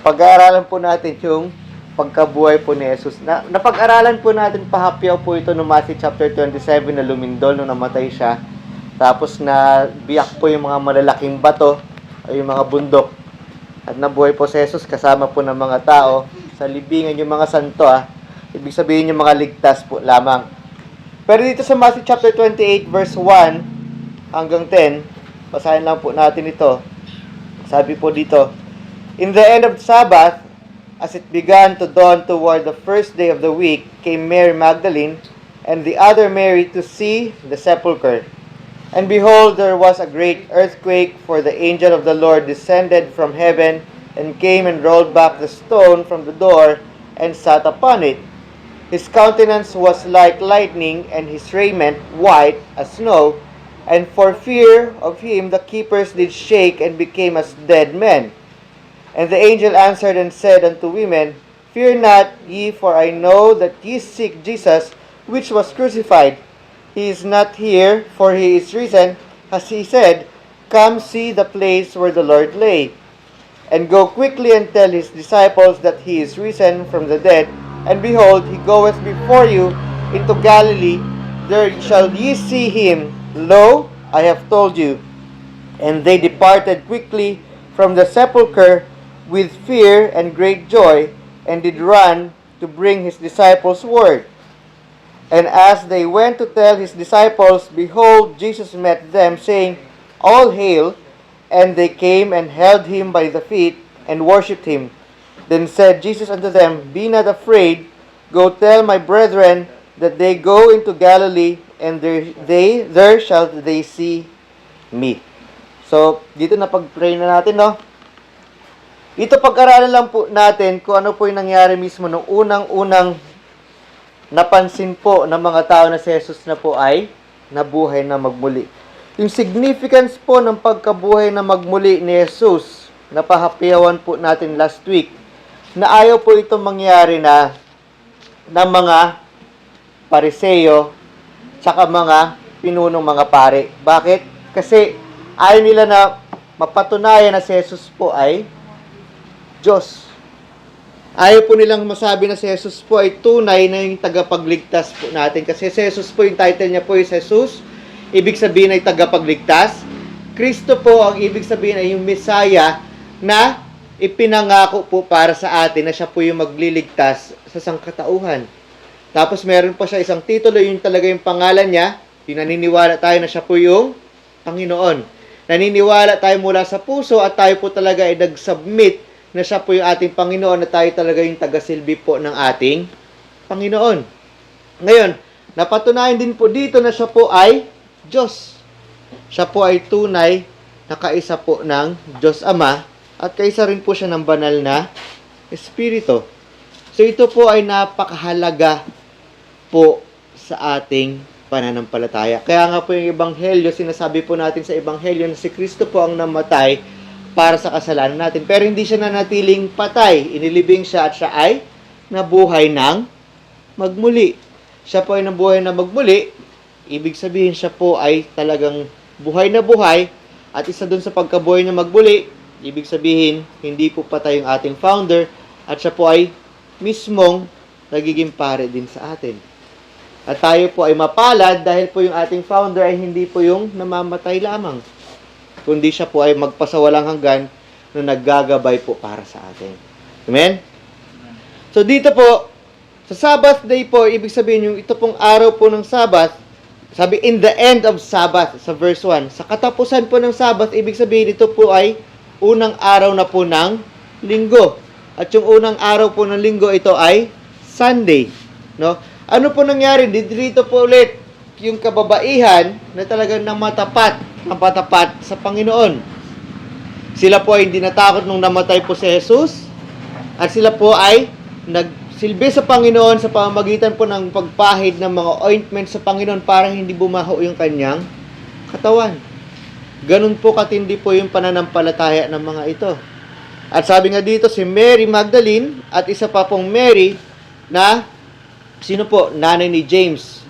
pag-aaralan po natin yung pagkabuhay po ni Jesus. Napag-aralan po natin, pahapyaw po ito no Matthew chapter 27 na lumindol nung namatay siya. Tapos na biyak po yung mga malalaking bato o yung mga bundok. At nabuhay po si Jesus kasama po ng mga tao sa libingan yung mga santo. Ibig sabihin yung mga ligtas po lamang. Pero dito sa Matthew chapter 28 verse 1 hanggang 10, basahin lang po natin ito. Sabi po dito, "In the end of the Sabbath, as it began to dawn toward the first day of the week, came Mary Magdalene and the other Mary to see the sepulchre. And behold, there was a great earthquake, for the angel of the Lord descended from heaven and came and rolled back the stone from the door and sat upon it. His countenance was like lightning, and his raiment white as snow. And for fear of him the keepers did shake and became as dead men. And the angel answered and said unto women, Fear not ye, for I know that ye seek Jesus, which was crucified. He is not here, for he is risen, as he said. Come see the place where the Lord lay. And go quickly and tell his disciples that he is risen from the dead. And behold, he goeth before you into Galilee. There shall ye see him. Lo, I have told you." And they departed quickly from the sepulchre with fear and great joy, and did run to bring his disciples word. And as they went to tell his disciples, behold, Jesus met them, saying, All hail! And they came and held him by the feet, and worshipped him. Then said Jesus unto them, Be not afraid, go tell my brethren that they go into Galilee, and there shall they see me. So, dito na pag-pray na natin, no? Dito pag-aralan lang po natin kung ano po yung nangyari mismo nung unang-unang napansin po ng mga tao na si Jesus na po ay nabuhay na magmuli. Yung significance po ng pagkabuhay na magmuli ni Jesus, napahapyawan po natin last week, na ayaw po itong mangyari na ng mga Pariseo tsaka mga pinunong mga pare. Bakit? Kasi ayaw nila na mapatunayan na si Jesus po ay Diyos. Ayaw po nilang masabi na si Jesus po ay tunay na yung tagapagligtas po natin. Kasi si Jesus po, yung title niya po is Jesus. Ibig sabihin ay tagapagligtas. Kristo po, ang ibig sabihin ay yung Messiah na ipinangako po para sa atin na siya po yung magliligtas sa sangkatauhan. Tapos meron pa siya isang titulo, yung talaga yung pangalan niya. Yung naniniwala tayo na siya po yung Panginoon. Naniniwala tayo mula sa puso at tayo po talaga ay nag-submit na siya po yung ating Panginoon, na tayo talaga yung tagasilbi po ng ating Panginoon. Ngayon, napatunayan din po dito na siya po ay Diyos. Siya po ay tunay na kaisa po ng Diyos Ama, at kaisa rin po siya ng banal na Espiritu. So ito po ay napakahalaga po sa ating pananampalataya. Kaya nga po yung Ebanghelyo, sinasabi po natin sa Ebanghelyo na si Kristo po ang namatay para sa kasalanan natin. Pero hindi siya nanatiling patay. Inilibing siya at siya ay nabuhay ng magmuli. Siya po ay nabuhay na magmuli. Ibig sabihin siya po ay talagang buhay na buhay. At isa dun sa pagkabuhay na magmuli, ibig sabihin hindi po patay yung ating founder. At siya po ay mismong nagiging pare din sa atin. At tayo po ay mapalad dahil po yung ating founder ay hindi po yung namamatay lamang, kundi siya po ay magpasawalang hanggan na naggagabay po para sa atin. Amen? So dito po, sa Sabbath day po, ibig sabihin yung ito pong araw po ng Sabbath, sabi in the end of Sabbath, sa verse 1. Sa katapusan po ng Sabbath, ibig sabihin ito po ay unang araw na po ng linggo. At yung unang araw po ng linggo, ito ay Sunday. No? Ano po nangyari? Dito po ulit yung kababaihan na talagang namatapat sa Panginoon. Sila po ay hindi natakot nung namatay po si Jesus, at sila po ay nagsilbi sa Panginoon sa pamamagitan po ng pagpahid ng mga ointment sa Panginoon para hindi bumaho yung kanyang katawan. Ganun po katindi po yung pananampalataya ng mga ito. At sabi nga dito, si Mary Magdalene at isa pa pong Mary na, sino po? Nanay ni James.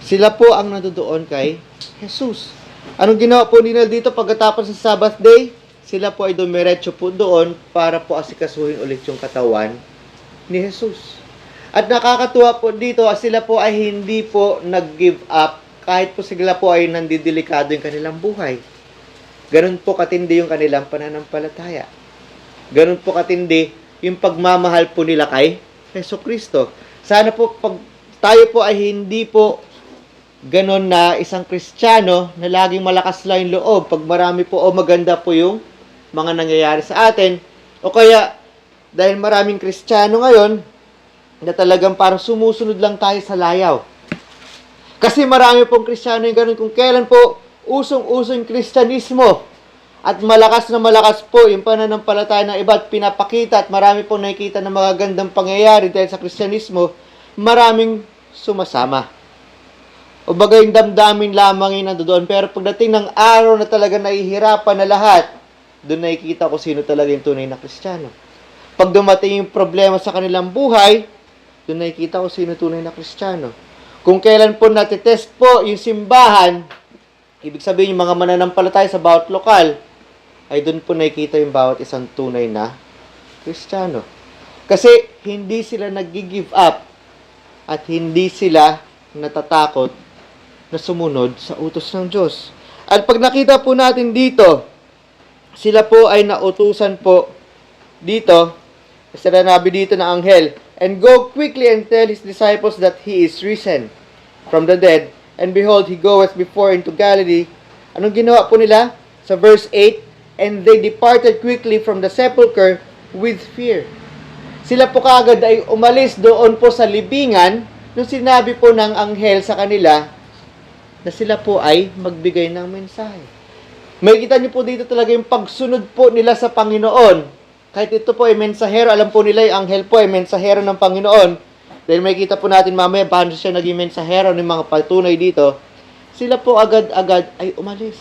Sila po ang nandoon kay Jesus. Anong ginawa po nila dito pagkatapos sa Sabbath day? sila po ay dumiretso po doon para po asikasuhin ulit yung katawan ni Jesus. At nakakatuwa po dito, sila po ay hindi po nag-give up kahit po sila po ay nandidelikado yung kanilang buhay. Ganun po katindi yung kanilang pananampalataya. Ganun po katindi yung pagmamahal po nila kay Jesucristo. Sana po pag tayo po ay hindi po ganun na isang Kristiyano na laging malakas lang yung loob pag marami po o maganda po yung mga nangyayari sa atin. O kaya, dahil maraming Kristiyano ngayon, na talagang parang sumusunod lang tayo sa layaw. Kasi marami pong Kristiyano yung ganun. Kung kailan po usong-uso yung Kristyanismo at malakas na malakas po yung pananampalataya ng iba at pinapakita at marami pong nakikita na magagandang pangyayari dahil sa Kristyanismo, maraming sumasama. O bagay yung damdamin lamang yung nandoon. Pero pagdating ng araw na talaga nahihirapan na lahat, doon nakikita ko sino talaga yung tunay na Kristiyano. Pag dumating yung problema sa kanilang buhay, doon nakikita ko sino tunay na Kristiyano. Kung kailan po natitest po yung simbahan, ibig sabihin yung mga mananampalataya sa bawat lokal, ay doon po nakikita yung bawat isang tunay na Kristiyano. Kasi hindi sila nag-give up at hindi sila natatakot na sumunod sa utos ng Diyos. At pag nakita po natin dito, sila po ay nautusan po dito, sinabi dito na anghel, and go quickly and tell his disciples that he is risen from the dead, and behold, he goeth before into Galilee. Anong ginawa po nila? Sa verse 8, and they departed quickly from the sepulchre with fear. Sila po kaagad ay umalis doon po sa libingan nung sinabi po ng anghel sa kanila na sila po ay magbigay ng mensahe. May kita niyo po dito talaga yung pagsunod po nila sa Panginoon. Kahit ito po ay mensahero, alam po nila yung anghel po ay mensahero ng Panginoon. Dahil may kita po natin mamaya paano siya naging mensahero ng mga patunay dito. Sila po agad-agad ay umalis.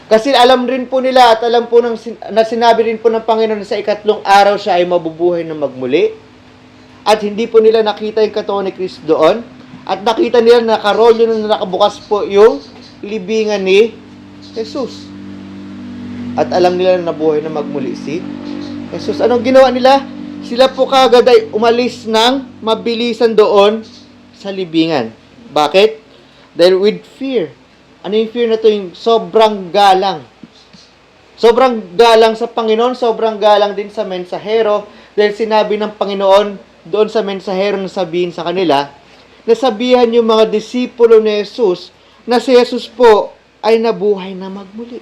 Kasi alam rin po nila at alam po na sinabi rin po ng Panginoon na sa ikatlong araw siya ay mabubuhay na magmuli. At hindi po nila nakita yung katawan ni Kristo doon. At nakita nila na nakarolyo na nakabukas po yung libingan ni Jesus. At alam nila na nabuhay na magmuli si Jesus. Anong ginawa nila? Sila po kagad ay umalis ng mabilisan doon sa libingan. Bakit? Dahil with fear. Ano yung fear na to? Yung sobrang galang. Sobrang galang sa Panginoon, sobrang galang din sa mensahero. Dahil sinabi ng Panginoon doon sa mensahero na sabihin sa kanila, nasabihan yung mga disipulo ni Jesus na si Jesus po ay nabuhay na magmuli.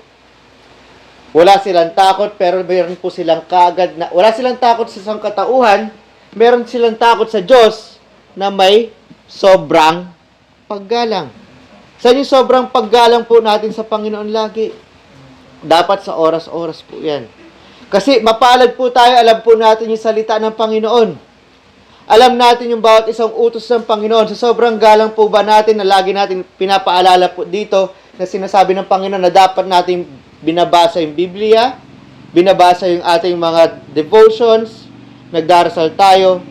Wala silang takot, pero meron po silang kaagad na, wala silang takot sa sangkatauhan, meron silang takot sa Diyos na may sobrang paggalang. Saan yung sobrang paggalang po natin sa Panginoon lagi? Dapat sa oras-oras po yan. Kasi mapalad po tayo, alam po natin yung salita ng Panginoon. Alam natin yung bawat isang utos ng Panginoon. Sa sobrang galang po ba natin na lagi natin pinapaalala po dito na sinasabi ng Panginoon na dapat natin binabasa yung Biblia, binabasa yung ating mga devotions, nagdarasal tayo.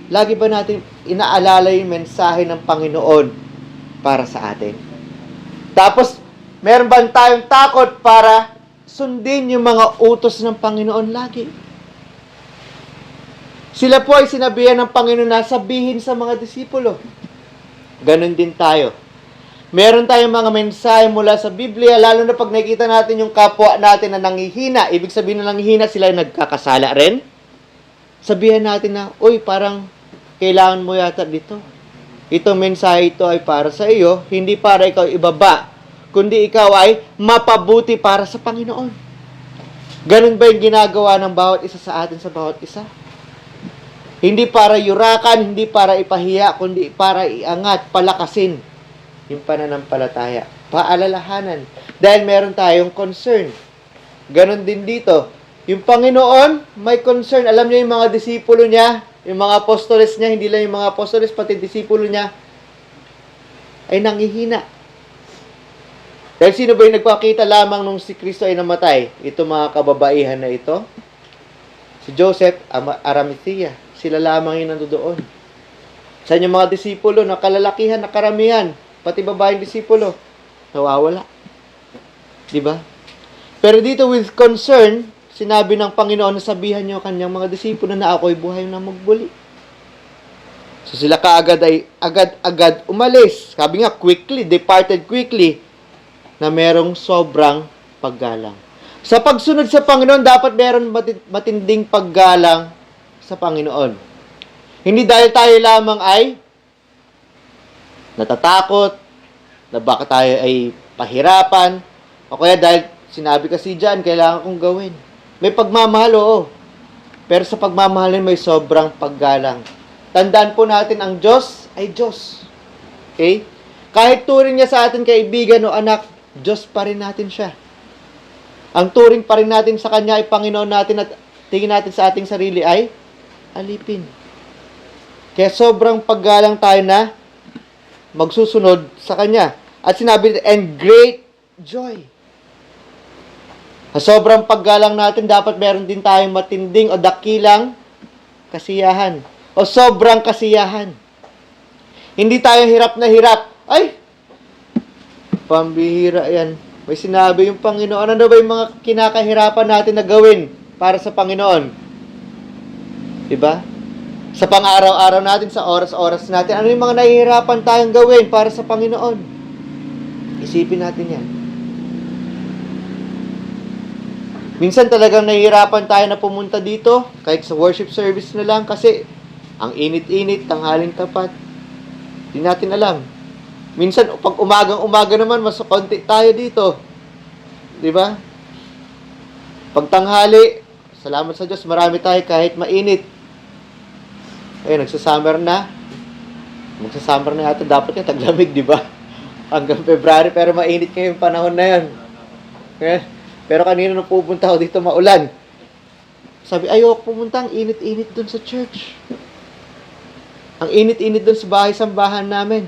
Lagi ba natin inaalala yung mensahe ng Panginoon para sa atin? Tapos, meron ba tayong takot para sundin yung mga utos ng Panginoon lagi? Sila po ay sinabihan ng Panginoon na sabihin sa mga disipulo. Ganon din tayo. Meron tayong mga mensahe mula sa Biblia, lalo na pag nakikita natin yung kapwa natin na nanghihina. Ibig sabihin na nanghihina, sila ay nagkakasala rin. Sabihan natin na, uy, parang kailangan mo yata dito. Itong mensahe ito ay para sa iyo, hindi para ikaw ibaba, kundi ikaw ay mapabuti para sa Panginoon. Ganun ba yung ginagawa ng bawat isa sa atin sa bawat isa? Hindi para yurakan, hindi para ipahiya, kundi para iangat, palakasin yung pananampalataya. Paalalahanan. Dahil meron tayong concern. Ganon din dito. Yung Panginoon, may concern. Alam niyo yung mga disipulo niya, yung mga apostoles niya, hindi lang yung mga apostoles, pati disipulo niya, ay nanghihina. Dahil sino ba yung nagpakita lamang nung si Kristo ay namatay? Ito mga kababaihan na ito. Si Joseph, Arimathea. Sila lamang yung nandoon. Sa yung mga disipulo, na kalalakihan, na karamihan, pati babaeng disipulo, nawawala. Diba? Pero dito with concern, sinabi ng Panginoon na sabihan niyo kanyang mga disipulo na ako'y buhay na magbuli. So sila kaagad ay agad-agad umalis. Sabi nga, quickly, departed quickly, na merong sobrang paggalang. Sa pagsunod sa Panginoon, dapat meron matinding paggalang sa Panginoon. Hindi dahil tayo lamang ay natatakot, na baka tayo ay pahirapan, o kaya dahil sinabi kasi dyan, kailangan kong gawin. May pagmamahal, oo. Pero sa pagmamahalin may sobrang paggalang. Tandaan po natin, ang Diyos ay Diyos. Okay? Kahit turing niya sa atin kaibigan o anak, Diyos pa rin natin siya. Ang turing pa rin natin sa Kanya ay Panginoon natin at tingin natin sa ating sarili ay alipin. Kaya sobrang paggalang tayo na magsusunod sa Kanya. At sinabi, and great joy. Sa sobrang paggalang natin, dapat meron din tayong matinding o dakilang kasiyahan. O sobrang kasiyahan. Hindi tayo hirap na hirap. Ay! Pambihira yan. May sinabi yung Panginoon. Ano ba yung mga kinakahirapan natin na gawin para sa Panginoon? Diba? Sa pang-araw-araw natin, sa oras-oras natin, ano yung mga nahihirapan tayong gawin para sa Panginoon? Isipin natin yan. Minsan talagang nahihirapan tayo na pumunta dito, kahit sa worship service na lang, kasi ang init-init, tanghaling tapat. Hindi natin alam. Minsan, pag umagang-umaga naman, mas konti tayo dito. Di ba? Pag tanghali, salamat sa Diyos, marami tayo kahit mainit. Eh, nagsasummer na. Magsasummer na yata. Dapat nga taglamig, di ba? Hanggang February, pero mainit ngayong panahon na yan. Okay? Pero kanina nung pupunta ako dito, maulan. Sabi, ayoko pumunta, ang init-init dun sa church. Ang init-init dun sa bahay-sambahan namin.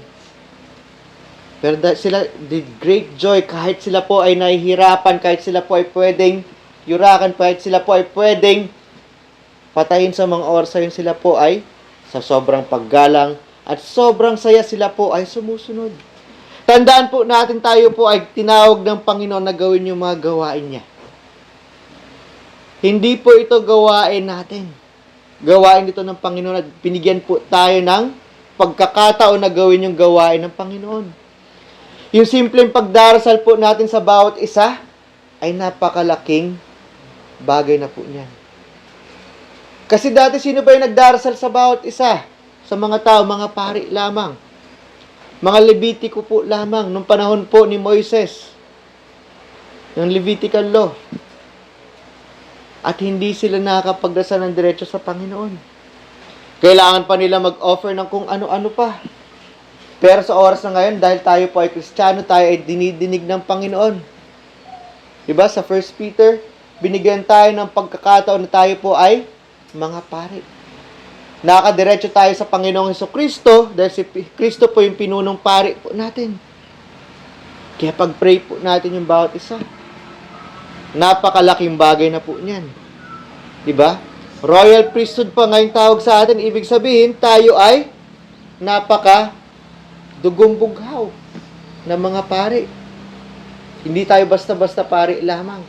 Pero sila, the great joy, kahit sila po ay nahihirapan, kahit sila po ay pwedeng yurakan, kahit sila po ay pwedeng patayin sa mga oras yun, sila po ay sa sobrang paggalang at sobrang saya, sila po ay sumusunod. Tandaan po natin, tayo po ay tinawag ng Panginoon na gawin yung mga gawain niya. Hindi po ito gawain natin. Gawain ito ng Panginoon at binigyan po tayo ng pagkakataon na gawin yung gawain ng Panginoon. Yung simpleng pagdarasal po natin sa bawat isa ay napakalaking bagay na po niyan. Kasi dati sino ba yung nagdarasal sa bawat isa? Sa mga tao, mga pari lamang. Mga Levitico po lamang nung panahon po ni Moises. Yung Levitical law. At hindi sila nakakapagdasal ng diretso sa Panginoon. Kailangan pa nila mag-offer ng kung ano-ano pa. Pero sa oras na ngayon, dahil tayo po ay Kristiyano, tayo ay dinidinig ng Panginoon. Diba? Sa 1 Peter, binigyan tayo ng pagkakataon na tayo po ay mga pari. Nakadiretso tayo sa Panginoong Hesukristo dahil si Kristo po yung pinunong pari po natin. Kaya pag-pray po natin yung bawat isa. Napakalaking bagay na po niyan. Diba? Royal priesthood pa ngayong tawag sa atin. Ibig sabihin, tayo ay dugong bughaw na mga pari. Hindi tayo basta-basta pari lamang.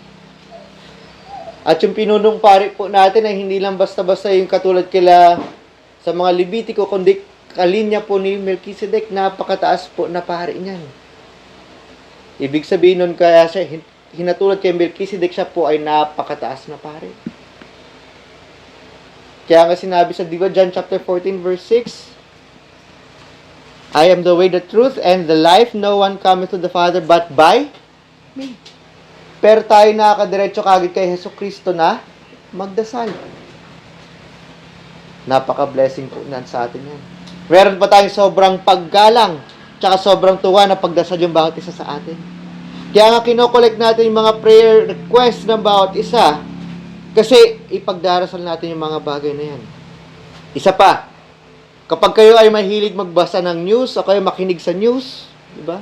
At yung pinunong pari po natin ay hindi lang basta-basta yung katulad kila sa mga Levitico, kundi kalinya po ni Melchizedek, napakataas po na pari niyan. Ibig sabihin nun, kaya siya hinatulad kay Melchizedek, siya po ay napakataas na pari. Kaya nga sinabi sa John chapter 14 verse 6, I am the way, the truth, and the life. No one cometh to the Father but by me. Pero tayo nakakadiretso kagad kay Hesukristo na magdasal. Napaka-blessing po nan sa atin yan. Meron pa tayong sobrang paggalang, tsaka sobrang tuwa na pagdasal yung bawat isa sa atin. Kaya nga kinokollect natin yung mga prayer request ng bawat isa, kasi ipagdarasal natin yung mga bagay na yan. Isa pa, kapag kayo ay mahilig magbasa ng news, o kayo makinig sa news, di ba?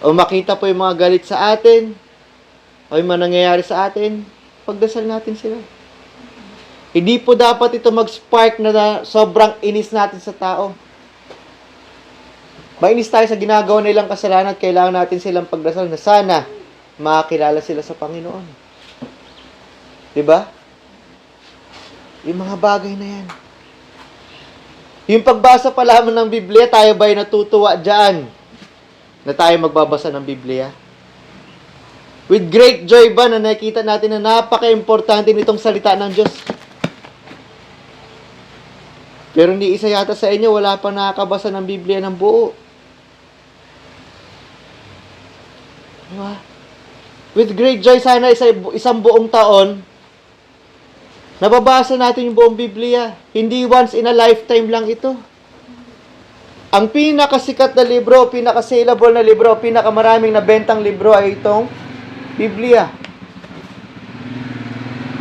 O makita po yung mga galit sa atin, o yung mga nangyayari sa atin, pagdasal natin sila. Hindi po dapat ito mag-spark na sobrang inis natin sa tao. Mainis tayo sa ginagawa nilang kasalanan at kailangan natin silang pagdasal na sana makakilala sila sa Panginoon. Diba? Yung mga bagay na yan. Yung pagbasa pa lamang ng Biblia, tayo ba'y natutuwa dyan na tayo magbabasa ng Biblia? With great joy ba na nakikita natin na napaka-importante nitong salita ng Diyos? Pero hindi isa yata sa inyo, wala pa nakakabasa ng Biblia ng buo. Diba? With great joy, sana isang buong taon, nababasa natin yung buong Biblia. Hindi once in a lifetime lang ito. Ang pinakasikat na libro, pinaka-saleable na libro, pinakamaraming nabentang libro ay itong Biblia.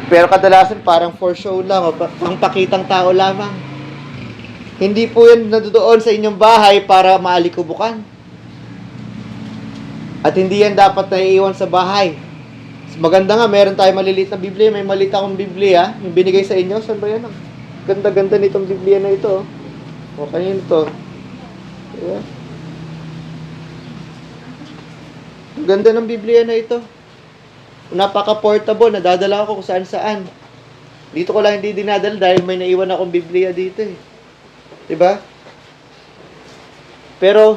Pero kadalasan parang for show lang, o pang pakitang tao lamang. Hindi po yan nadoon sa inyong bahay para maalikubukan. At hindi yan dapat naiiwan sa bahay. Maganda nga, meron tayo maliliit na Biblia. May maliit akong Biblia. Yung binigay sa inyo. Saan ba yan? Ganda-ganda nitong Biblia na ito. O, kanino ito? Diba? Ganda ng Biblia na ito. Napaka-portable. Nadadala ako kung saan-saan. Dito ko lang hindi dinadala dahil may naiwan akong Biblia dito eh. Diba? Pero,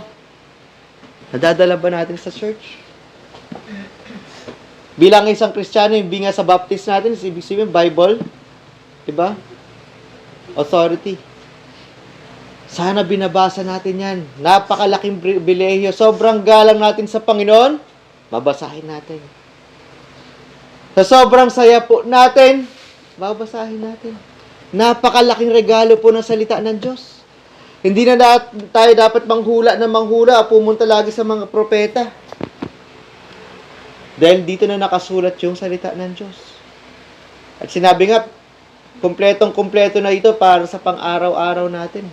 nadadala ba natin sa church? Bilang isang Kristiyano, yung binga sa baptist natin, ibig sabihin, Bible. Diba? Authority. Sana binabasa natin yan. Napakalaking pribilehiyo. Sobrang galang natin sa Panginoon, babasahin natin. Sa sobrang saya po natin, babasahin natin. Napakalaking regalo po ng salita ng Diyos. Hindi na tayo dapat manghula pumunta lagi sa mga propeta. Dahil dito na nakasulat yung salita ng Diyos. At sinabi nga, kumpletong-kumpleto na ito para sa pang-araw-araw natin.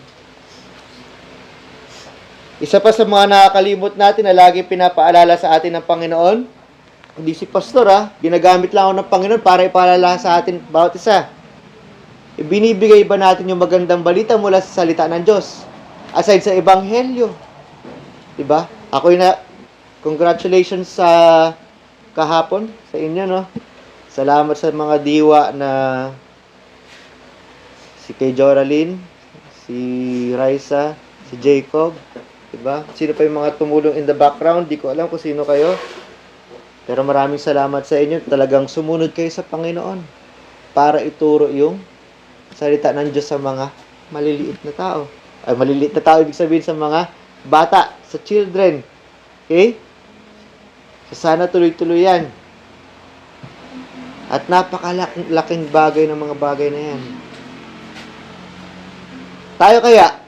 Isa pa sa mga nakakalimot natin na lagi pinapaalala sa atin ng Panginoon, hindi si pastor ginagamit lang ako ng Panginoon para ipaalala sa atin bawat isa. Ibinibigay ba natin yung magandang balita mula sa salita ng Diyos? Aside sa Ebanghelyo. Diba? Congratulations sa kahapon sa inyo, no? Salamat sa mga diwa na si kay Joraline, si Raisa, si Jacob. Diba? Sino pa yung mga tumulong in the background? Di ko alam kung sino kayo. Pero maraming salamat sa inyo. Talagang sumunod kayo sa Panginoon para ituro yung salita ng Diyos sa mga maliliit na tao. Ay, maliliit na tao, ibig sabihin sa mga bata, sa children. Okay? So, sana tuloy-tuloy yan. At napakalaking bagay ng mga bagay na yan. Tayo kaya,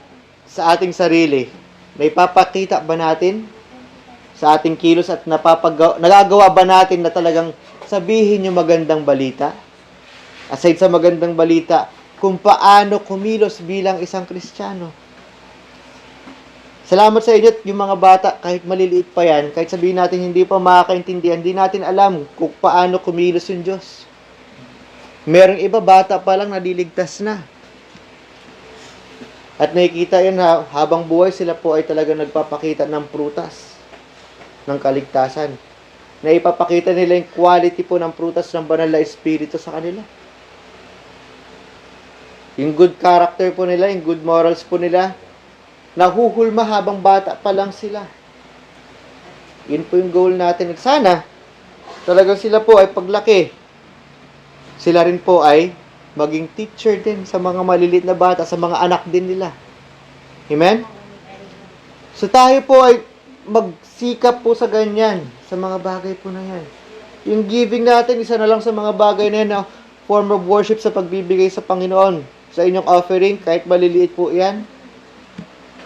sa ating sarili, naipapakita ba natin sa ating kilos at nagagawa ba natin na talagang sabihin yung magandang balita? Aside sa magandang balita, kung paano kumilos bilang isang Kristiyano. Salamat sa inyo yung mga bata, kahit maliliit pa yan, kahit sabihin natin hindi pa makakaintindihan, hindi natin alam kung paano kumilos yung Diyos. Merong iba, bata pa lang, naliligtas na. At nakikita yun habang buhay, sila po ay talaga nagpapakita ng prutas ng kaligtasan. Na ipapakita nila yung quality po ng prutas ng banal na espiritu sa kanila. Yung good character po nila, yung good morals po nila, nahuhulma habang bata pa lang sila. Yun po yung goal natin. At sana, talagang sila po ay paglaki, sila rin po ay maging teacher din sa mga maliliit na bata, sa mga anak din nila. Amen? So tayo po ay magsikap po sa ganyan, sa mga bagay po na yan. Yung giving natin, isa na lang sa mga bagay na yan na form of worship sa pagbibigay sa Panginoon. Sa inyong offering, kahit maliliit po yan,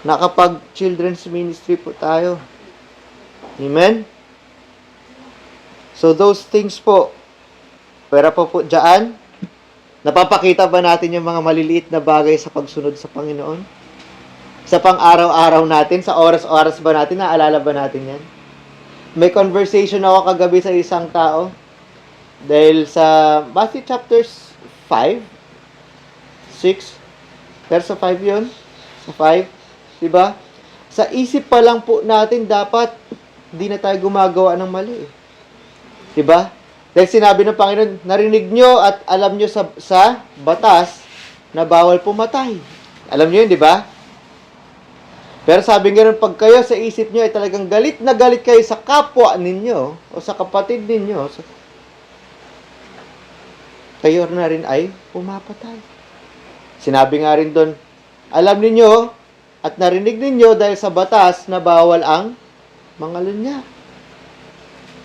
nakapag-children's ministry po tayo. Amen? So, those things po, pero po dyan, napapakita ba natin yung mga maliliit na bagay sa pagsunod sa Panginoon? Sa pang-araw-araw natin, sa oras-oras ba natin, naalala ba natin yan? May conversation ako kagabi sa isang tao, dahil sa Matthew chapters 5, 6, pero sa 5 yun, sa 5, diba? Sa isip pa lang po natin, dapat di na tayo gumagawa ng mali. Diba? Dahil sinabi ng Panginoon, narinig nyo at alam nyo sa batas na bawal pumatay. Alam nyo yun, di ba? Pero sabi nga rin, pag kayo sa isip nyo ay talagang galit na galit kayo sa kapwa ninyo o sa kapatid ninyo, kayo na rin ay pumapatay. Sinabi nga rin doon, alam ninyo at narinig ninyo dahil sa batas na bawal ang mga lunya.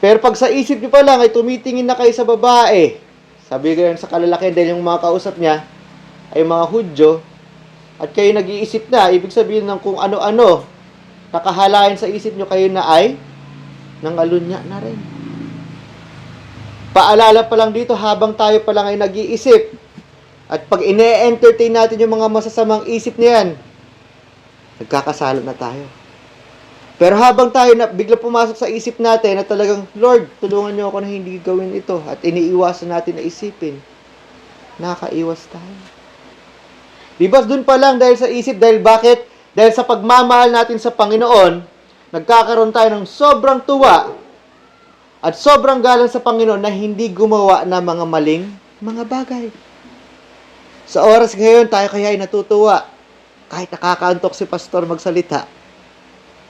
Pero pag sa isip nyo pa lang ay tumitingin na kayo sa babae, sabi ganyan sa kalalaki dahil yung mga kausap niya ay mga Hudyo, at kayo nag-iisip na, ibig sabihin ng kung ano-ano, nakahalayan sa isip nyo kayo na ay nangalunya na rin. Paalala pa lang dito, habang tayo pa lang ay nag-iisip, at pag ine-entertain natin yung mga masasamang isip niyan, nagkakasala na tayo. Pero habang tayo na bigla pumasok sa isip natin na talagang, Lord, tulungan niyo ako na hindi gawin ito, at iniiwasan natin na isipin, nakaiwas tayo. Diba, dun pa lang dahil sa isip, dahil bakit? Dahil sa pagmamahal natin sa Panginoon, nagkakaroon tayo ng sobrang tuwa at sobrang galang sa Panginoon na hindi gumawa ng mga maling mga bagay. Sa oras ngayon, tayo kaya ay natutuwa kahit nakakaantok si pastor magsalita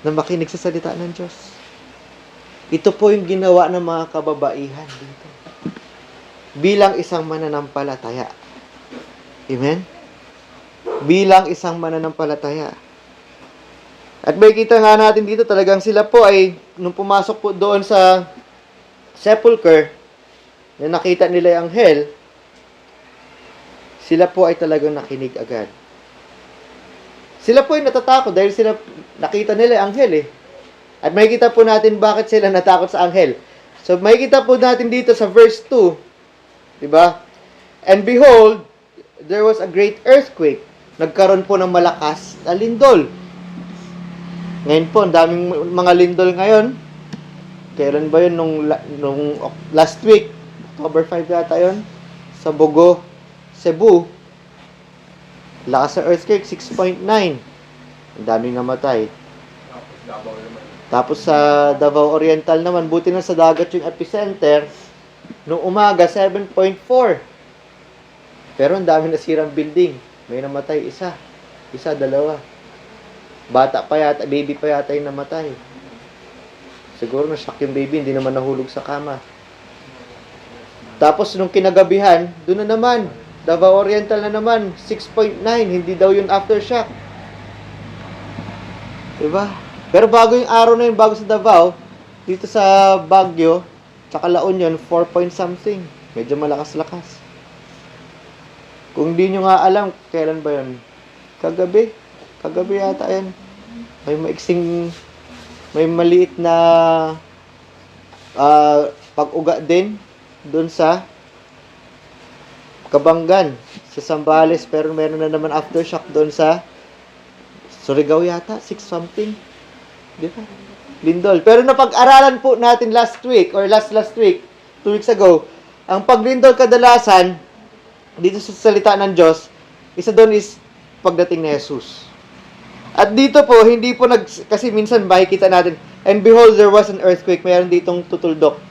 na makinig sa salita ng Diyos. Ito po yung ginawa ng mga kababaihan dito. Bilang isang mananampalataya. Amen? Bilang isang mananampalataya. At may kita nga natin dito, talagang sila po ay, nung pumasok po doon sa sepulcher, na nakita nila yung anghel, sila po ay talagang nakinig agad. Sila po ay natatakot dahil sila nakita nila ang anghel eh. At makikita po natin bakit sila natakot sa anghel. So makikita po natin dito sa verse 2, di ba? And behold, there was a great earthquake. Nagkaroon po ng malakas na lindol. Ngayon po, ang daming mga lindol ngayon. Kailan ba yun? Nung last week, October 5 yata yun, sa Bogo, Cebu. Lakas sa earthquake, 6.9. Ang daming namatay. Tapos sa Davao Oriental naman, buti na sa dagat yung epicenter, nung umaga, 7.4. Pero ang daming nasirang building. May namatay, isa, dalawa. Bata pa yata, baby pa yata yung namatay. Siguro na-shock yung baby, hindi naman nahulog sa kama. Tapos nung kinagabihan, doon na naman, Davao Oriental na naman, 6.9. Hindi daw yun aftershock. Diba? Pero bago yung araw na yun, bago sa Davao, dito sa Baguio, tsaka La Union, 4 point something. Medyo malakas-lakas. Kung di nyo nga alam, kailan ba yun? Kagabi. Kagabi yata yan. May maliit na pag-uga din doon sa Kabanggan, sa Zambales, pero meron na naman aftershock doon sa Surigao yata, 6 something. Di ba? Lindol. Pero napag-aralan po natin last week, or last week, 2 weeks ago, ang paglindol kadalasan, dito sa salita ng Diyos, isa doon is pagdating ni Jesus. At dito po, hindi po kasi minsan makikita natin, and behold, there was an earthquake, mayroon ditong tutuldok.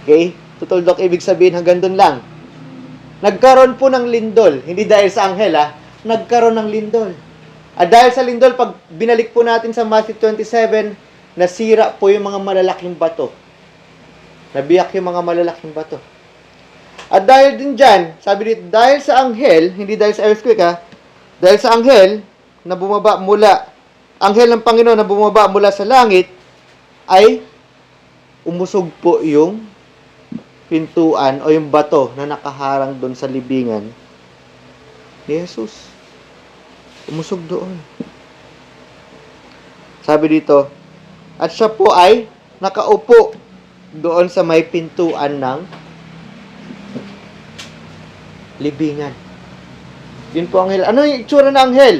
Okay? Tutuldok, ibig sabihin hanggang doon lang. Nagkaroon po ng lindol. Hindi dahil sa anghel, nagkaroon ng lindol. At dahil sa lindol, pag binalik po natin sa Matthew 27, nasira po yung mga malalaking bato. Nabiyak yung mga malalaking bato. At dahil din dyan, sabi dito, dahil sa anghel, hindi dahil sa earthquake dahil sa anghel, na bumaba anghel ng Panginoon na bumaba mula sa langit, ay umusog po yung pintuan o yung bato na nakaharang doon sa libingan ni Jesus. Umusog doon. Sabi dito, at siya po ay nakaupo doon sa may pintuan ng libingan. Yun po ang anghel. Ano yung itsura ng anghel?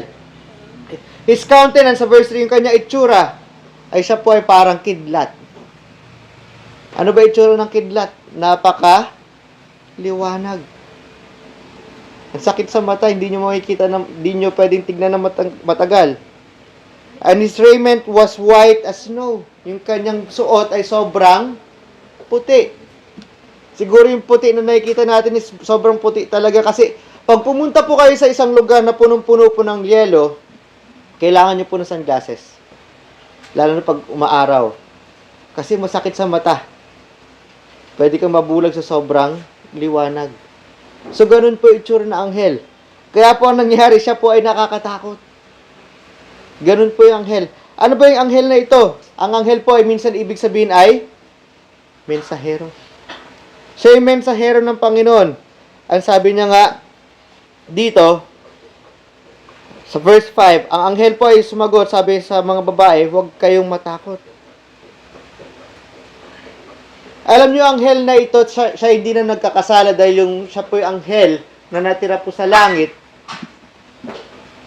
His countenance, sa verse 3, yung kanya itsura, ay siya po ay parang kidlat. Ano ba itsura ng kidlat? Napaka liwanag. Ang sakit sa mata, hindi nyo makikita, hindi nyo pwedeng tignan ng matagal. And his raiment was white as snow. Yung kanyang suot ay sobrang puti. Siguro yung puti na nakikita natin is sobrang puti talaga kasi pag pumunta po kayo sa isang lugar na punong-puno po ng yelo, kailangan nyo po ng sunglasses. Lalo na pag umaaraw. Kasi masakit sa mata. Pwede kang mabulag sa sobrang liwanag. So, ganun po itsura na anghel. Kaya po ang nangyari, siya po ay nakakatakot. Ganun po yung anghel. Ano ba yung anghel na ito? Ang anghel po ay minsan ibig sabihin ay mensahero. Siya yung mensahero ng Panginoon. Ang sabi niya nga dito, sa verse 5, ang anghel po ay sumagot, sabi sa mga babae, huwag kayong matakot. Alam niyo, anghel na ito, siya hindi na nagkakasala dahil siya po yung anghel na natira po sa langit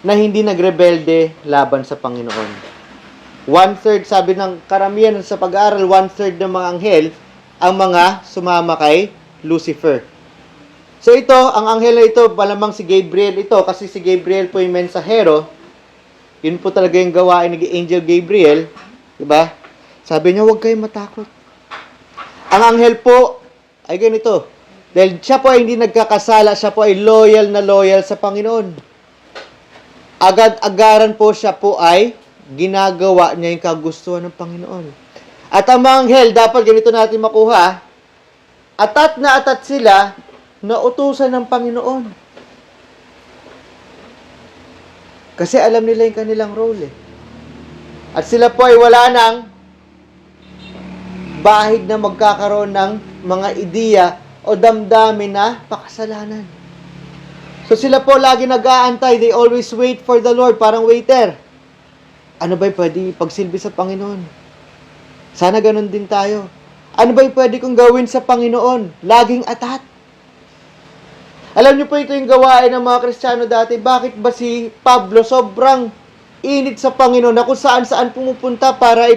na hindi nagrebelde laban sa Panginoon. 1/3, sabi ng karamihan sa pag-aaral, 1/3 ng mga anghel ang mga sumama kay Lucifer. So ito, ang anghel na ito, malamang si Gabriel ito, kasi si Gabriel po yung mensahero. Yun po talaga yung gawain ni Angel Gabriel. Diba? Sabi niya, huwag kayong matakot. Ang anghel po ay ganito. Dahil siya po ay hindi nagkakasala, siya po ay loyal na loyal sa Panginoon. Agad-agaran po siya po ay ginagawa niya yung kagustuhan ng Panginoon. At ang mga anghel, dapat ganito natin makuha, atat na atat sila na utusan ng Panginoon. Kasi alam nila yung kanilang role eh. At sila po ay wala nang bahid na magkakaroon ng mga ideya o damdamin na pakasalanan. So sila po lagi nag-aantay. They always wait for the Lord. Parang waiter. Ano ba'y pwede pagsilbi sa Panginoon? Sana ganun din tayo. Ano ba'y pwede kong gawin sa Panginoon? Laging atat. Alam niyo po ito yung gawain ng mga Kristiyano dati. Bakit ba si Pablo sobrang init sa Panginoon na kung saan-saan pumupunta para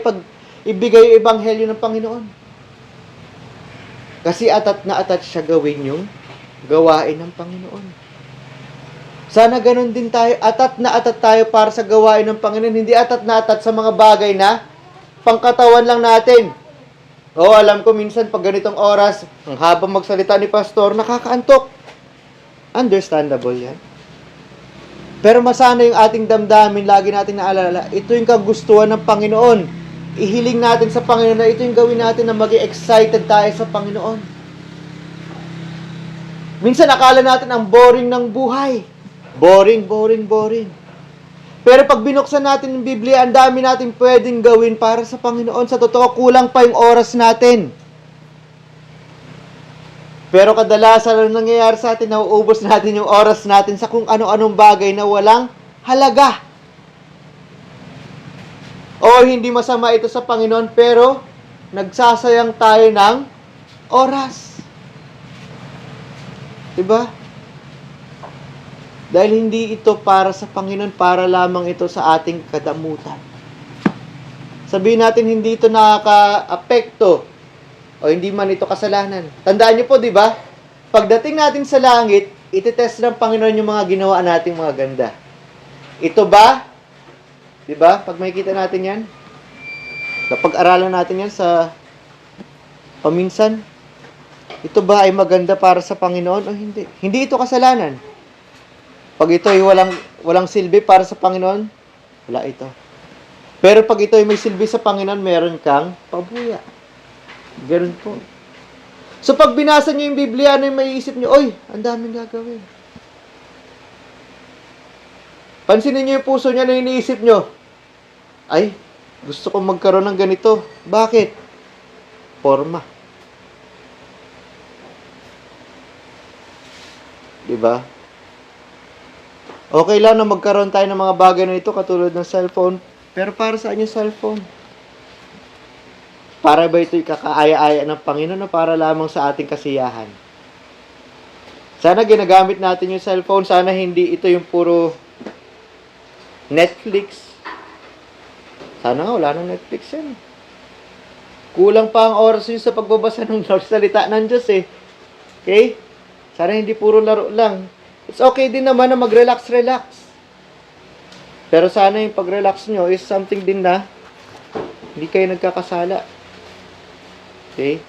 ibigay yung ebanghelyo ng Panginoon? Kasi atat na atat siya gawin yung gawain ng Panginoon. Sana ganun din tayo. Atat na atat tayo para sa gawain ng Panginoon. Hindi atat na atat sa mga bagay na pangkatawan lang natin. Alam ko minsan pag ganitong oras, ang habang magsalita ni pastor, nakakaantok. Understandable yan. Pero masana yung ating damdamin, lagi natin naalala, ito yung kagustuhan ng Panginoon. Ihiling natin sa Panginoon na ito yung gawin natin na maging excited tayo sa Panginoon. Minsan akala natin ang boring ng buhay. Boring. Pero pag binuksan natin yung Biblia, ang dami natin pwedeng gawin para sa Panginoon. Sa totoo, kulang pa yung oras natin. Pero kadalasan ang nangyayari sa atin, nauubos natin yung oras natin sa kung ano-anong bagay na walang halaga. O hindi masama ito sa Panginoon, pero nagsasayang tayo ng oras. Diba? Dahil hindi ito para sa Panginoon, para lamang ito sa ating kadamutan. Sabihin natin, hindi ito nakaka-apekto o hindi man ito kasalanan. Tandaan niyo po, di ba? Pagdating natin sa langit, ititest ng Panginoon yung mga ginawa nating mga ganda. Ito ba? Di ba? Pag makikita natin yan, napag-aralan natin yan sa paminsan, ito ba ay maganda para sa Panginoon o hindi? Hindi ito kasalanan. Pag ito ay walang silbi para sa Panginoon, wala ito. Pero pag ito ay may silbi sa Panginoon, meron kang pabuya. Ganun po. So pag binasa niyo yung Biblia, ano yung maiisip niyo? Oy, ang daming gagawin. Pansinin niyo yung puso niya na iniisip niyo. Ay, gusto kong magkaroon ng ganito. Bakit? Forma. Diba? Okay lang na magkaroon tayo ng mga bagay na ito katulad ng cellphone. Pero para saan yung cellphone? Para ba ito'y kakaaya-aya ng Panginoon o para lamang sa ating kasiyahan? Sana ginagamit natin yung cellphone. Sana hindi ito yung puro Netflix. Sana nga wala nang Netflix yan. Kulang pa ang oras yun sa pagbabasa ng salita ng Diyos eh. Okay? Sana hindi puro laro lang. It's okay din naman na mag-relax. Pero sana yung pag-relax nyo is something din na hindi kayo nagkakasala. Okay?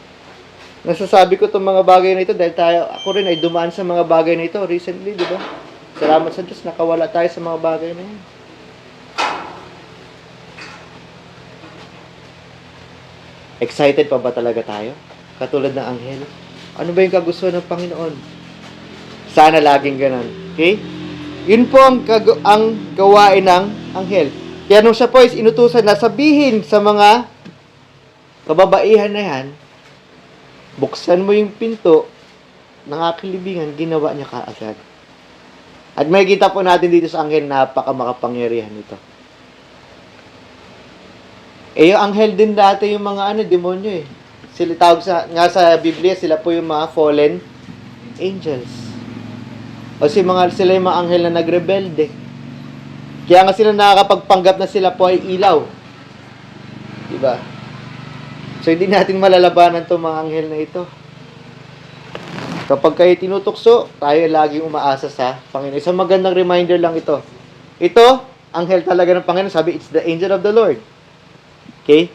Nasasabi ko itong mga bagay na ito dahil ako rin ay dumaan sa mga bagay na ito recently, di ba? Salamat sa Diyos, nakawala tayo sa mga bagay na yan. Excited pa ba talaga tayo? Katulad ng anghel? Ano ba yung kagustuhan ng Panginoon? Sana laging ganun. Okay? Yun po ang gawain ng anghel. Kaya nung siya po is inutusan na sabihin sa mga kababaihan na yan, buksan mo yung pinto ng aking libingan, ginawa niya kaagad. At may kita po natin dito sa anghel, napakamakapangyarihan nito. Yung anghel din dati yung mga demonyo eh. Sila tawag nga sa Biblia, sila po yung mga fallen angels. Sila yung mga anghel na nagrebelde. Kaya nga sila nakakapagpanggap na sila po ay ilaw. Diba? So, hindi natin malalabanan itong mga anghel na ito. Kapag kayo tinutukso, tayo laging umaasa sa Panginoon. Isang magandang reminder lang ito. Ito, anghel talaga ng Panginoon. Sabi, it's the angel of the Lord. Okay?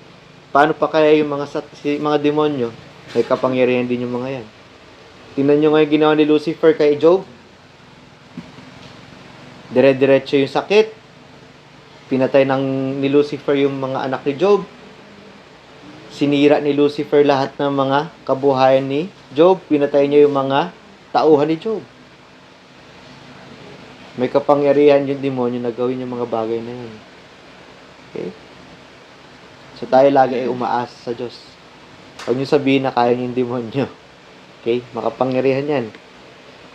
Paano pa kaya yung mga demonyo? May kapangyarihan din yung mga yan. Tingnan nyo ngayon ginawa ni Lucifer kay Job. Dire-diretso yung sakit. Pinatay ni Lucifer yung mga anak ni Job. Sinira ni Lucifer lahat ng mga kabuhayan ni Job. Pinatay niya yung mga tauhan ni Job. May kapangyarihan yung demonyo na gawin yung mga bagay na yun. Okay? So tayo lagi ay umaasa sa Diyos. Huwag niyo sabihin na kaya yung demonyo. Okay? Makapangyarihan yan.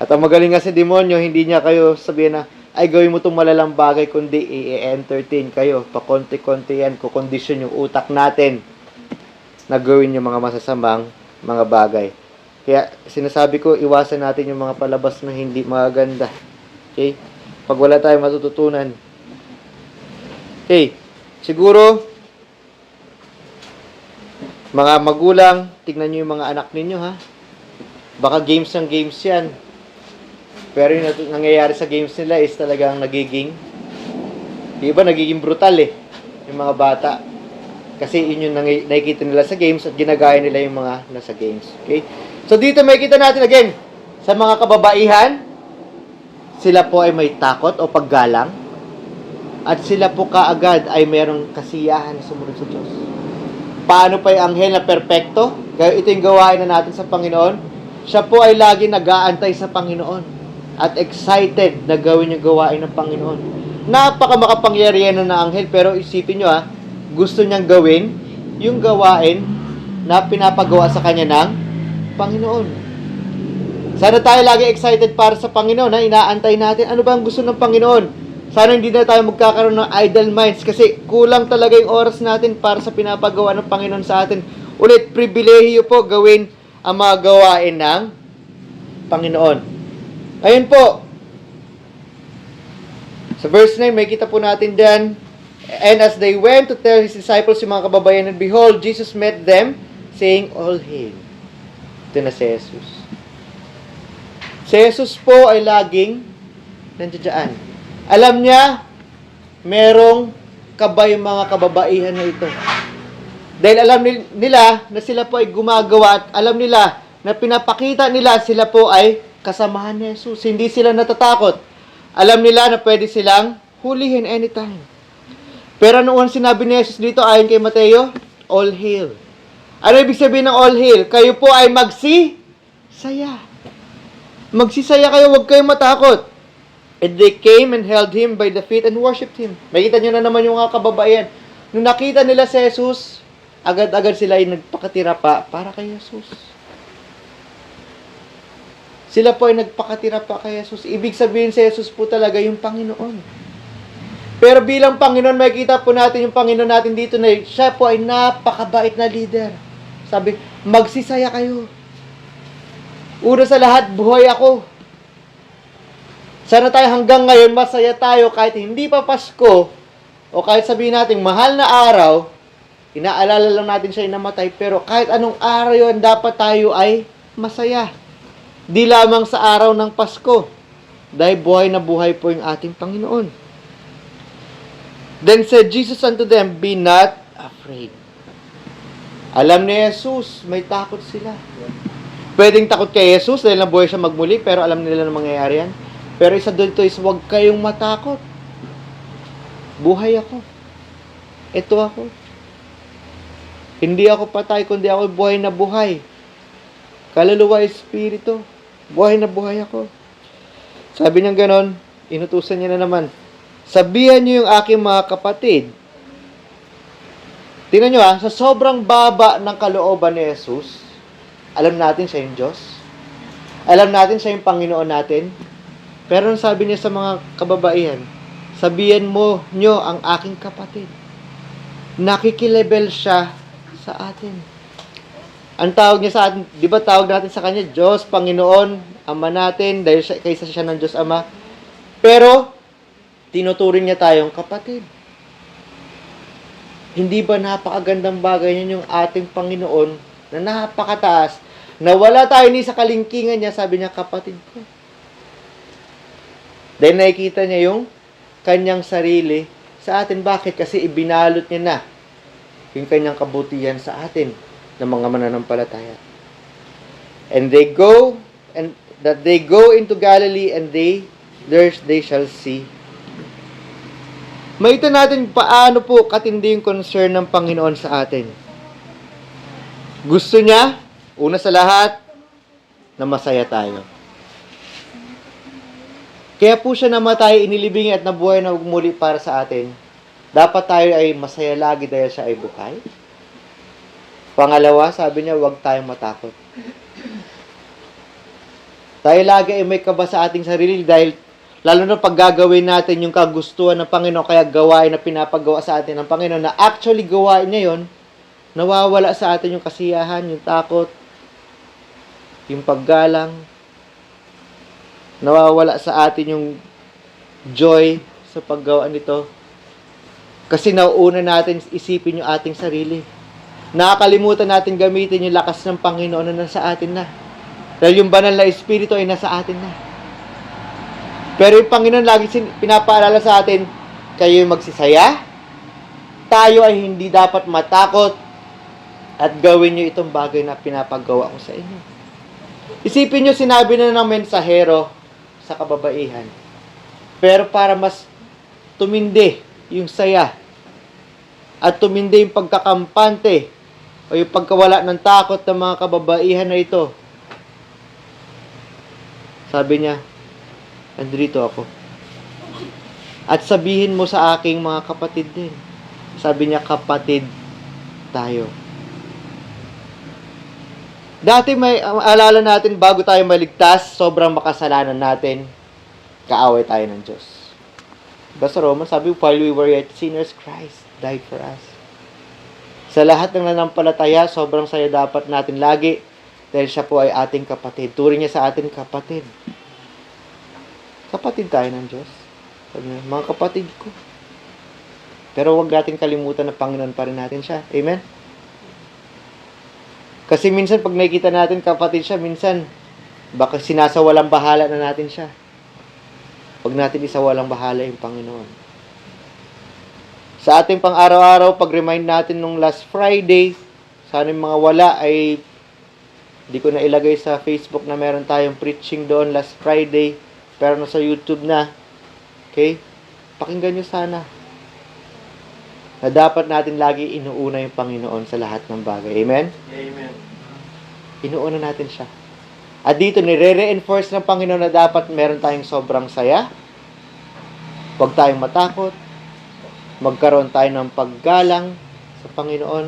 At ang magaling nga sa demonyo, hindi niya kayo sabihin na, ay gawin mo itong malalang bagay, kundi i-entertain kayo. Pakonti-konti yan, kukondisyon yung utak natin na gawin yung mga masasamang mga bagay. Kaya sinasabi ko, iwasan natin yung mga palabas na hindi maganda. Okay? Pag wala tayong matututunan. Okay? Siguro, mga magulang, tignan nyo yung mga anak ninyo, ha? Baka games ng games yan. Pero yung nangyayari sa games nila is talagang nagiging, iba nagiging brutal eh, yung mga bata. Kasi yun yung nakikita nila sa games at ginagaya nila yung mga nasa games. Okay? So dito may kita natin again, sa mga kababaihan, sila po ay may takot o paggalang, at sila po kaagad ay merong kasiyahan sumunod sa Diyos. Paano pa yung anghel na perpekto? Ito yung gawain na natin sa Panginoon. Siya po ay lagi nag-aantay sa Panginoon at excited na gawin yung gawain ng Panginoon. Napaka makapangyarihan na anghel, pero isipin nyo gusto niyang gawin yung gawain na pinapagawa sa kanya ng Panginoon. Sana tayo lagi excited para sa Panginoon, inaantay natin ano ba ang gusto ng Panginoon. Sana hindi na tayo magkakaroon ng idle minds kasi kulang talaga yung oras natin para sa pinapagawa ng Panginoon sa atin. Ulit, pribilehiyo po gawin ang mga gawain ng Panginoon. Ayun po. Sa verse 9, may kita po natin dyan. And as they went to tell his disciples, yung mga kababayan, and behold, Jesus met them, saying, All hail. Ito na si Jesus. Si Jesus po ay laging nandiyan. Alam niya, merong kabay mga kababaihan na ito. Dahil alam nila na sila po ay gumagawa at alam nila na pinapakita nila sila po ay kasamahan ni Jesus. Hindi sila natatakot. Alam nila na pwede silang hulihin anytime. Pero noon sinabi ni Jesus dito ayon kay Mateo, all hail. Ano ibig sabihin ng all hail? Kayo po ay magsisaya. Magsisaya kayo, huwag kayong matakot. And they came and held him by the feet and worshipped him. Makita nyo na naman yung mga kababaihan. Nung nakita nila si Jesus, agad-agad sila ay nagpakatira pa para kay Jesus. Sila po ay nagpakatira pa kay Jesus. Ibig sabihin si Jesus po talaga yung Panginoon. Pero bilang Panginoon, makikita po natin yung Panginoon natin dito na siya po ay napakabait na leader. Sabi, magsisaya kayo. Una sa lahat, buhay ako. Sana tayo hanggang ngayon, masaya tayo kahit hindi pa Pasko, o kahit sabihin natin, mahal na araw, inaalala lang natin siya inamatay, pero kahit anong araw yun, dapat tayo ay masaya. Di lamang sa araw ng Pasko, dahil buhay na buhay po yung ating Panginoon. Then said Jesus unto them, Be not afraid. Alam ni Jesus, may takot sila. Pwedeng takot kay Jesus dahil nabuhay siya magmuli, pero alam nila na mangyayari yan. Pero isa dito is, huwag kayong matakot. Buhay ako. Ito ako. Hindi ako patay, kundi ako buhay na buhay. Kaluluwa, espiritu. Buhay na buhay ako. Sabi niya ganon, inutusan niya na naman, sabihan niyo yung aking mga kapatid. Tingnan niyo sa sobrang baba ng kalooban ni Jesus, alam natin siya yung Diyos. Alam natin siya yung Panginoon natin. Pero sabi niya sa mga kababaihan, sabihan mo nyo ang aking kapatid. Nakikilebel siya sa atin. Ang tawag niya sa atin, di ba tawag natin sa kanya, Diyos, Panginoon, Ama natin, dahil kaysa siya ng Diyos Ama. Pero, tinuturing niya tayong kapatid. Hindi ba napakagandang bagay yun yung ating Panginoon na napakataas, na wala tayo ni sa kalingkingan niya, sabi niya, kapatid ko. Dahil nakikita niya yung kanyang sarili sa atin. Bakit? Kasi ibinalot niya na yung kanyang kabutihan sa atin ng mga mananampalataya. And they go into Galilee, and there they shall see. Makita natin paano po katindi yung concern ng Panginoon sa atin. Gusto niya, una sa lahat, na masaya tayo. Kaya po siya namatay, inilibing at nabuhay na muli para sa atin. Dapat tayo ay masaya lagi dahil siya ay buhay. Pangalawa, sabi niya, huwag tayong matakot. Tayo lagi ay may kaba sa ating sarili dahil lalo na pag gagawin natin yung kagustuhan ng Panginoon, kaya gawain na pinapagawa sa atin ng Panginoon, na actually gawain niya yun, nawawala sa atin yung kasiyahan, yung takot, yung paggalang, nawawala sa atin yung joy sa paggawa nito. Kasi nauuna natin isipin yung ating sarili. Nakakalimutan natin gamitin yung lakas ng Panginoon na nasa atin na. Dahil yung banal na Espiritu ay nasa atin na. Pero yung Panginoon lagi pinapaalala sa atin, kayo magsisaya, tayo ay hindi dapat matakot at gawin nyo itong bagay na pinapagawa ko sa inyo. Isipin nyo, sinabi na ng mensahero sa kababaihan. Pero para mas tumindi yung saya at tumindi yung pagkakampante o yung pagkawala ng takot ng mga kababaihan na ito, sabi niya, andito ako. At sabihin mo sa aking mga kapatid din. Sabi niya, kapatid tayo. Dati may alala natin, bago tayo maligtas, sobrang makasalanan natin, kaaway tayo ng Diyos. Basta Roman, sabi, while we were yet sinners, Christ died for us. Sa lahat ng nanampalataya, sobrang saya dapat natin lagi, dahil siya po ay ating kapatid. Turing niya sa atin kapatid. Kapatid tayo ng Diyos. Sabi niya, mga kapatid ko. Pero huwag natin kalimutan na Panginoon pa rin natin siya. Amen? Kasi minsan, pag nakikita natin kapatid siya, minsan, baka sinasawalang bahala na natin siya. Huwag natin isawalang bahala yung Panginoon. Sa ating pang-araw-araw, pag-remind natin nung last Friday, sana yung mga wala ay, di ko na ilagay sa Facebook na meron tayong preaching doon last Friday, pero nasa YouTube na. Okay? Pakinggan nyo sana. Na dapat natin lagi inuuna yung Panginoon sa lahat ng bagay. Amen? Amen. Inuuna natin siya. At dito, nire-reinforce ng Panginoon na dapat meron tayong sobrang saya. Huwag tayong matakot. Magkaroon tayo ng paggalang sa Panginoon.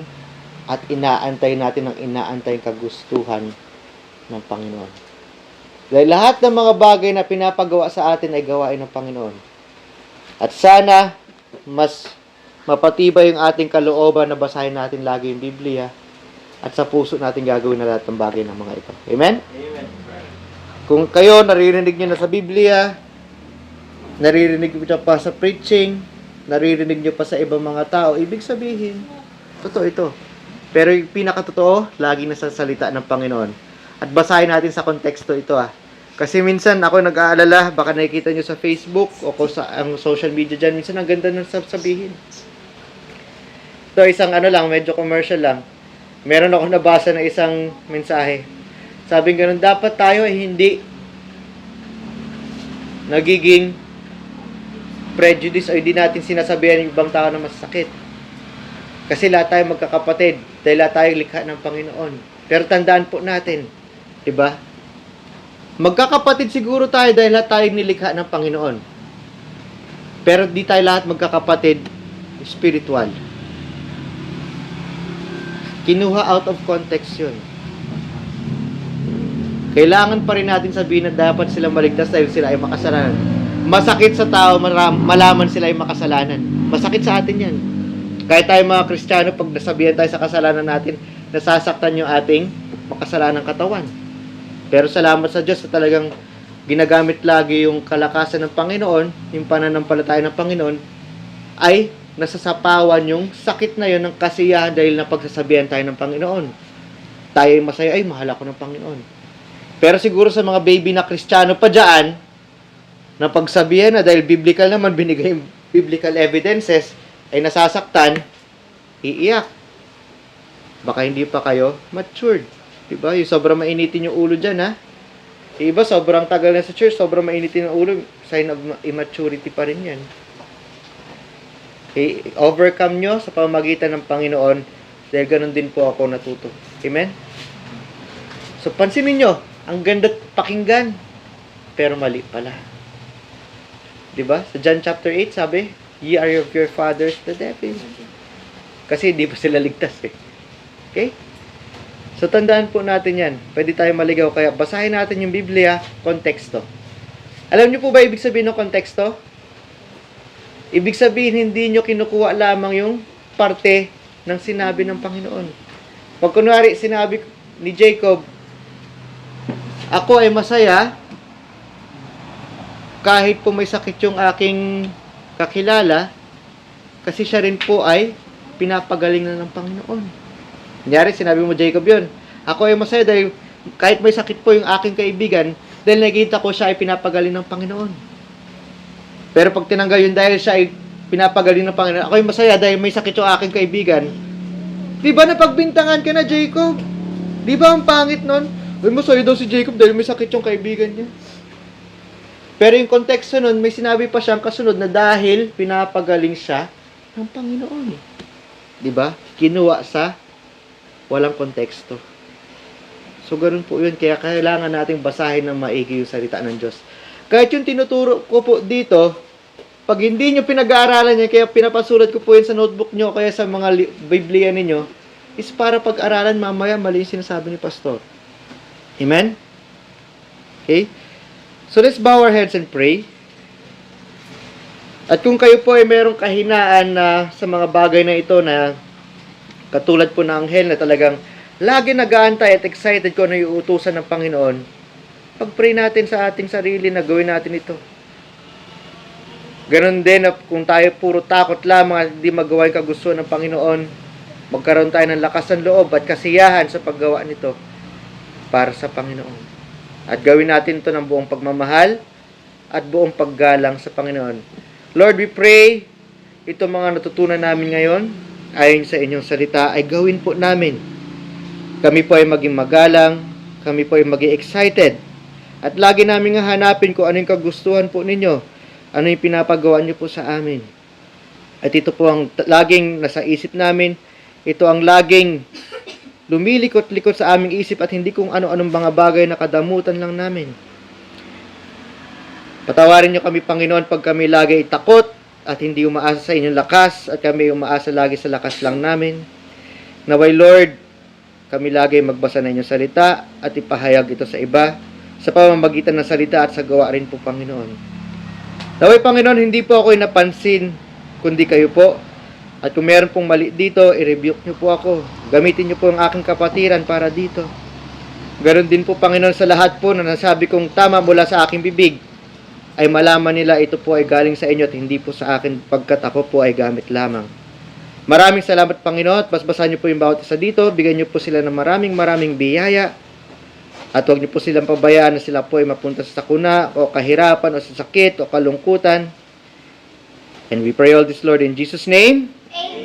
At inaantay natin ang inaantay kagustuhan ng Panginoon. Dahil lahat ng mga bagay na pinapagawa sa atin ay gawain ng Panginoon. At sana, mas mapatibay yung ating kalooban na basahin natin lagi yung Biblia at sa puso natin gagawin na lahat ng bagay ng mga ito. Amen? Amen. Kung kayo naririnig nyo na sa Biblia, naririnig nyo pa sa preaching, naririnig nyo pa sa ibang mga tao, ibig sabihin, totoo ito. Pero yung pinakatotoo, lagi nasa salita ng Panginoon. At basahin natin sa konteksto ito Kasi minsan ako nag-aalala, baka nakikita nyo sa Facebook o sa ang social media dyan, minsan ang ganda ng sabihin. Ito isang lang, medyo commercial lang. Meron ako nabasa na isang mensahe. Sabi ganun, dapat tayo ay hindi nagiging prejudice o hindi natin sinasabihan yung ibang tao na masakit. Kasi lahat tayo magkakapatid dahil lahat tayo likha ng Panginoon. Pero tandaan po natin, diba? Magkakapatid siguro tayo dahil lahat tayo nilikha ng Panginoon. Pero di tayo lahat magkakapatid spiritual. Kinuha out of context yun. Kailangan pa rin natin sabihin na dapat sila maligtas dahil sila ay makasalanan. Masakit sa tao, malaman sila ay makasalanan. Masakit sa atin yan. Kahit tayo mga Kristiyano, pag nasabihan tayo sa kasalanan natin, nasasaktan yung ating makasalanang katawan. Pero salamat sa Diyos na talagang ginagamit lagi yung kalakasan ng Panginoon, yung pananampalataya ng Panginoon, ay nasasapawan yung sakit na yun ng kasiyahan dahil napagsasabihan tayo ng Panginoon. Tayo ay masaya, ay mahal ako ng Panginoon. Pero siguro sa mga baby na Kristiyano pa dyan, na pagsabihan na dahil biblical naman, binigay yung biblical evidences, ay nasasaktan, iiyak. Baka hindi pa kayo matured. Diba? Yung sobrang mainitin yung ulo dyan, ha? Iba, sobrang tagal na sa church, sobrang mainitin yung ulo, sign of immaturity pa rin yan. Okay, overcome nyo sa pamamagitan ng Panginoon dahil ganun din po ako natuto. Amen? So, pansinin nyo, ang ganda pakinggan, pero mali pala. Diba? Sa John chapter 8, sabi, ye are of your fathers the devil. Kasi hindi pa sila ligtas eh. Okay? So, tandaan po natin yan. Pwede tayo maligaw. Kaya, basahin natin yung Biblia, konteksto. Alam niyo po ba ibig sabihin ng konteksto? Ibig sabihin, hindi nyo kinukuha lamang yung parte ng sinabi ng Panginoon. Pag kunwari, sinabi ni Jacob, ako ay masaya kahit po may sakit yung aking kakilala kasi siya rin po ay pinapagaling na ng Panginoon. Kunyari, sinabi mo Jacob yun, ako ay masaya dahil kahit may sakit po yung aking kaibigan dahil nakikita ko siya ay pinapagaling ng Panginoon. Pero pag tinanggal yun dahil siya ay pinapagaling ng Panginoon, ako ay masaya dahil may sakit yung aking kaibigan. Di ba napagbintangan ka na, Jacob? Di ba ang pangit nun? Uy, masaya daw si Jacob dahil may sakit yung kaibigan niya. Pero yung konteksto nun, may sinabi pa siyang kasunod na dahil pinapagaling siya ng Panginoon. Di ba? Kinuha sa walang konteksto. So, ganun po yun. Kaya kailangan nating basahin ng maigi yung salita ng Diyos. Kahit yung tinuturo ko po dito, pag hindi nyo pinag-aaralan niya, kaya pinapasulat ko po yun sa notebook nyo, kaya sa mga Biblia ninyo, is para pag-aralan mamaya mali yung sinasabi ni Pastor. Amen? Okay? So, let's bow our heads and pray. At kung kayo po ay merong kahinaan na sa mga bagay na ito na katulad po ng anghel na talagang lagi nag-aantay at excited ko na yung utusan ng Panginoon, pag-pray natin sa ating sarili na gawin natin ito. Ganon din na kung tayo puro takot lamang at hindi magawa yung kagustuhan ng Panginoon, magkaroon tayo ng lakas ng loob at kasiyahan sa paggawa nito para sa Panginoon. At gawin natin ito ng buong pagmamahal at buong paggalang sa Panginoon. Lord, we pray, itong mga natutunan namin ngayon, ayon sa inyong salita, ay gawin po namin. Kami po ay maging magalang, kami po ay maging excited, at lagi namin hanapin kung ano yung kagustuhan po ninyo, ano yung pinapagawa niyo po sa amin. At ito po ang laging nasa isip namin, ito ang laging lumilikot-likot sa aming isip at hindi kung ano-anong mga bagay na kadamutan lang namin. Patawarin niyo kami, Panginoon, pag kami lagi takot at hindi umaasa sa inyong lakas at kami umaasa lagi sa lakas lang namin. Naway, Lord, kami lagi magbasa ng inyong salita at ipahayag ito sa iba sa pamamagitan ng salita at sa gawa rin po, Panginoon. Naway, Panginoon, hindi po ako napansin, kundi kayo po. At kung meron pong mali dito, i-rebuke niyo po ako. Gamitin niyo po ang aking kapatiran para dito. Ganon din po, Panginoon, sa lahat po na nasabi kong tama mula sa aking bibig, ay malaman nila ito po ay galing sa inyo at hindi po sa akin pagkat ako po ay gamit lamang. Maraming salamat, Panginoon, at basbasan niyo po yung bawat isa dito. Bigyan niyo po sila ng maraming biyaya. At huwag niyo po silang pabayaan na sila po ay mapunta sa sakuna o kahirapan o sa sakit o kalungkutan. And we pray all this, Lord, in Jesus' name. Amen.